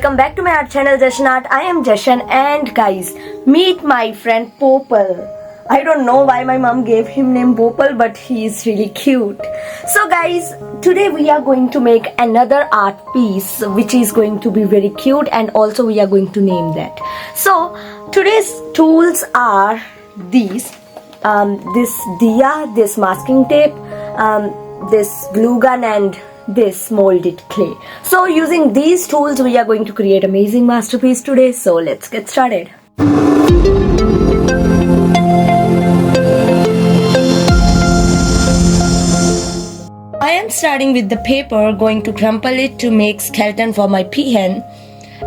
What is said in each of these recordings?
welcome back to my art channel Jashan Art. I am Jashan and guys, meet my friend Popal. I don't know why my mom gave him name Popal, but he is really cute. So guys, today we are going to make another art piece which is going to be very cute, and also we are going to name that. So today's tools are these. This Diya, this masking tape, this glue gun and this molded clay. So using these tools we are going to create amazing masterpiece today. So let's get started. I am starting with the paper, going to crumple it to make skeleton for my peahen.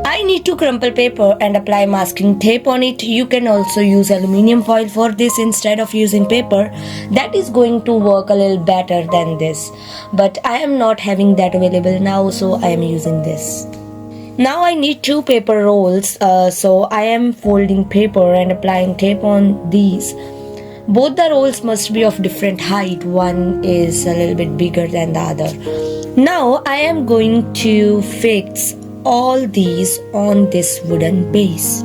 I need to crumple paper and apply masking tape on it. You can also use aluminium foil for this instead of using paper. That is going to work a little better than this. But I am not having that available now, so I am using this. Now I need 2 paper rolls. So I am folding paper and applying tape on these. Both the rolls must be of different height. One is a little bit bigger than the other. Now I am going to fix all these on this wooden base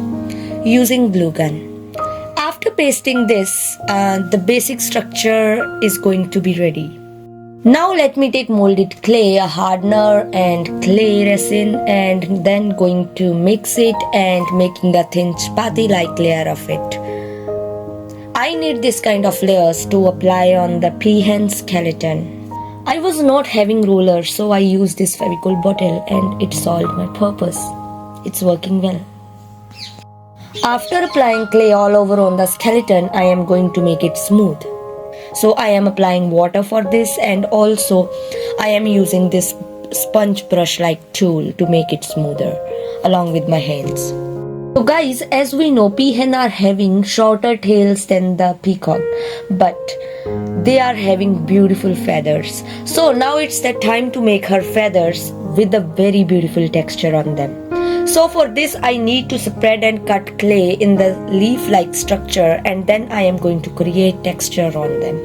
using glue gun. After pasting this, the basic structure is going to be ready. Now let me take molded clay, a hardener and clay resin, and then going to mix it and making a thin chapati like layer of it. I need this kind of layers to apply on the peahen skeleton. I was not having rollers, so I used this Fevicol bottle and it solved my purpose. It's working well. After applying clay all over on the skeleton, I am going to make it smooth. So I am applying water for this, and also I am using this sponge brush like tool to make it smoother along with my hands. So guys, as we know, peahen are having shorter tails than the peacock, but they are having beautiful feathers. So now it's the time to make her feathers with a very beautiful texture on them. So for this I need to spread and cut clay in the leaf-like structure, and then I am going to create texture on them.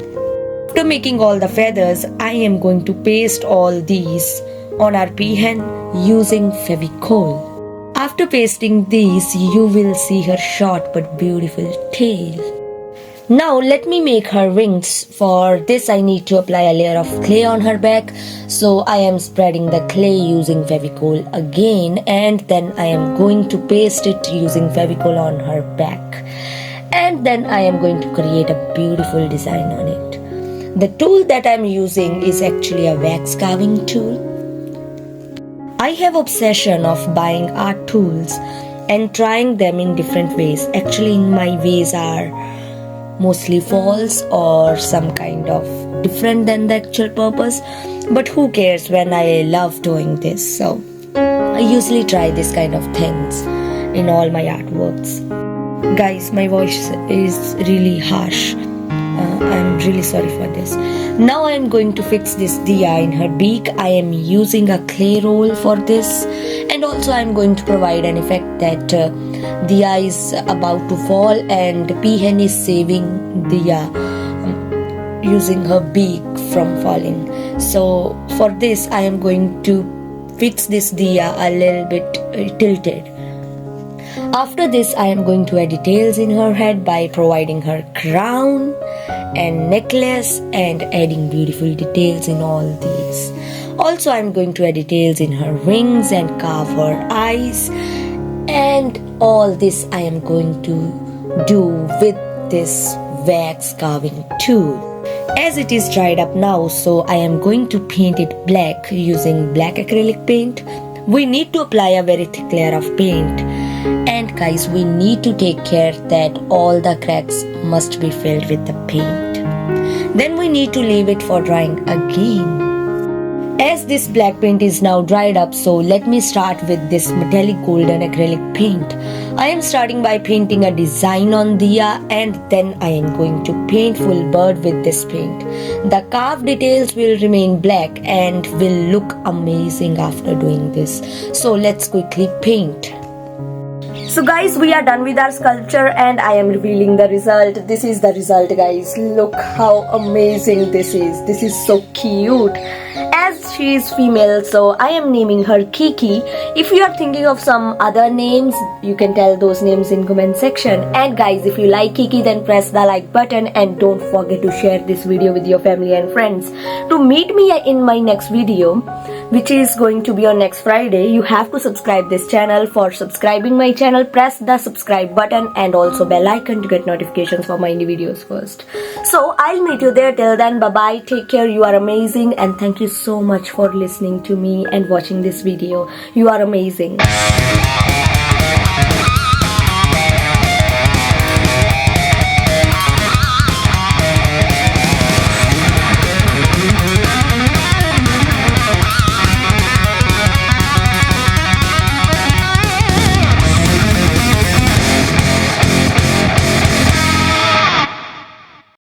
After making all the feathers, I am going to paste all these on our peahen using Fevicol. After pasting these, you will see her short but beautiful tail. Now let me make her wings. For this I need to apply a layer of clay on her back. So I am spreading the clay using Fevicol again, and then I am going to paste it using Fevicol on her back. And then I am going to create a beautiful design on it. The tool that I am using is actually a wax carving tool. I have obsession of buying art tools and trying them in different ways. Actually, my ways are mostly false or some kind of different than the actual purpose. But who cares when I love doing this? So I usually try this kind of things in all my artworks. Guys, my voice is really harsh. I'm really sorry for this. Now I am going to fix this Diya in her beak. I am using a clay roll for this, and also I am going to provide an effect that Diya is about to fall and peahen is saving Diya using her beak from falling. So for this I am going to fix this Diya a little bit tilted. After this I am going to add details in her head by providing her crown and necklace and adding beautiful details in all these. Also I am going to add details in her wings and carve her eyes, and all this I am going to do with this wax carving tool. As it is dried up now, so I am going to paint it black using black acrylic paint. We need to apply a very thick layer of paint, and guys, we need to take care that all the cracks must be filled with the paint. Then we need to leave it for drying again. As this black paint is now dried up, so let me start with this metallic golden acrylic paint. I am starting by painting a design on Diya, and then I am going to paint full bird with this paint. The carved details will remain black and will look amazing after doing this. So let's quickly paint. So guys, we are done with our sculpture and I am revealing the result. This is the result, guys. Look how amazing this is. This is so cute. As as she is female, so I am naming her Kiki. If you are thinking of some other names, you can tell those names in comment section. And guys, if you like Kiki, then press the like button and don't forget to share this video with your family and friends. To meet me in my next video, which is going to be on next Friday, you have to subscribe this channel. For subscribing my channel, press the subscribe button and also bell icon to get notifications for my new videos first. So I'll meet you there. Till then, bye bye, take care, you are amazing, and thank you so much for listening to me and watching this video. You are amazing.